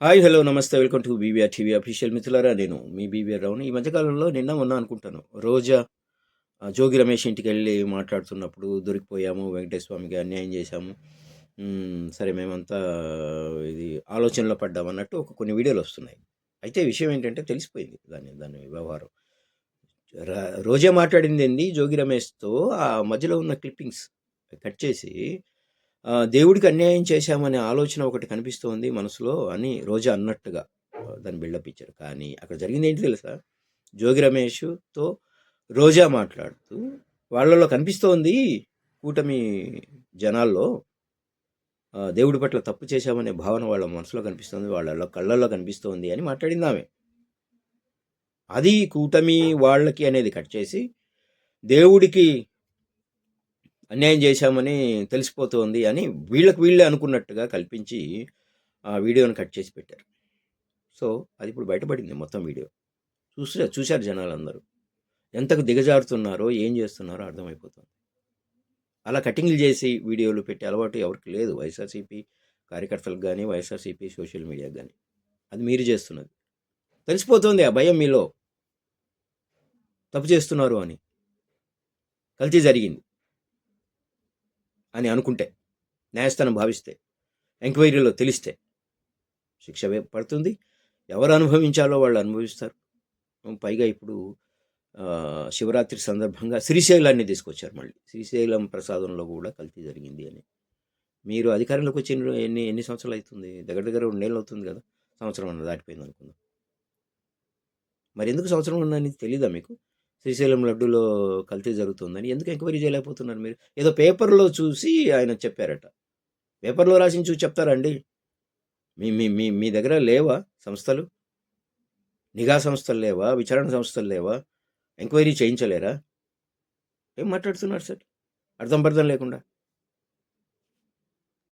Hi, hello, నమస్తే. Welcome to BVR TV official. మిత్రులారా, నేను మీ బీవీఆర్ రావుని. ఈ మధ్యకాలంలో నిన్న మొన్న అనుకుంటాను, రోజా జోగి రమేష్ ఇంటికి వెళ్ళి మాట్లాడుతున్నప్పుడు దొరికిపోయాము, వెంకటేశ్వర స్వామికి అన్యాయం చేశాము, సరే మేమంతా ఇది ఆలోచనలో పడ్డాం అన్నట్టు కొన్ని వీడియోలు వస్తున్నాయి. అయితే విషయం ఏంటంటే తెలిసిపోయింది దాని దాని వ్యవహారం. రోజా మాట్లాడింది ఏంది జోగి రమేష్తో, ఆ మధ్యలో ఉన్న క్లిప్పింగ్స్ కట్ చేసి దేవుడికి అన్యాయం చేశామనే ఆలోచన ఒకటి కనిపిస్తోంది మనసులో అని రోజా అన్నట్టుగా దాన్ని బిల్డప్ ఇచ్చారు. కానీ అక్కడ జరిగింది ఏంటి తెలుసా? జోగి రమేష్తో రోజా మాట్లాడుతూ వాళ్ళలో కనిపిస్తోంది, కూటమి జనాల్లో దేవుడి పట్ల తప్పు చేశామనే భావన వాళ్ళ మనసులో కనిపిస్తుంది, వాళ్ళ కళ్ళల్లో కనిపిస్తోంది అని మాట్లాడింది ఆమె. అది కూటమి వాళ్ళకి అనేది కట్ చేసి దేవుడికి అన్యాయం చేశామని తెలిసిపోతోంది అని వీళ్ళే అనుకున్నట్టుగా కల్పించి ఆ వీడియోని కట్ చేసి పెట్టారు. సో అది ఇప్పుడు బయటపడింది మొత్తం వీడియో. చూశారు జనాలందరూ ఎంతకు దిగజారుతున్నారో, ఏం చేస్తున్నారో అర్థమైపోతుంది. అలా కటింగ్లు చేసి వీడియోలు పెట్టే అలవాటు ఎవరికి లేదు, వైఎస్ఆర్సీపీ కార్యకర్తలకు కానీ వైఎస్ఆర్సీపీ సోషల్ మీడియాకి కానీ. అది మీరు చేస్తున్నది. తెలిసిపోతుంది ఆ భయం మీలో, తప్పు చేస్తున్నారు అని, కల్తీ జరిగింది అని అనుకుంటే, న్యాయస్థానం భావిస్తే, ఎంక్వైరీలో తెలిస్తే శిక్ష పడుతుంది. ఎవరు అనుభవించాలో వాళ్ళు అనుభవిస్తారు. పైగా ఇప్పుడు శివరాత్రి సందర్భంగా శ్రీశైలాన్ని తీసుకొచ్చారు. మళ్ళీ శ్రీశైలం ప్రసాదంలో కూడా కల్తీ జరిగింది అని. మీరు అధికారంలోకి వచ్చి ఎన్ని సంవత్సరాలు అవుతుంది? దగ్గర 2 నెలలు అవుతుంది కదా, సంవత్సరం అన్న దాటిపోయింది అనుకుందాం. మరి ఎందుకు సంవత్సరం ఉందని తెలీదా మీకు? శ్రీశైలం లడ్డూలో కల్తీ జరుగుతుందని ఎందుకు ఎంక్వైరీ చేయలేకపోతున్నారు మీరు? ఏదో పేపర్లో చూసి ఆయన చెప్పారట. పేపర్లో రాసి చూసి చెప్తారండి? మీ మీ మీ మీ దగ్గర లేవా సంస్థలు? నిఘా సంస్థలు లేవా? విచారణ సంస్థలు లేవా? ఎంక్వైరీ చేయించలేరా? ఏం మాట్లాడుతున్నారు సార్ అర్థం పర్థం లేకుండా?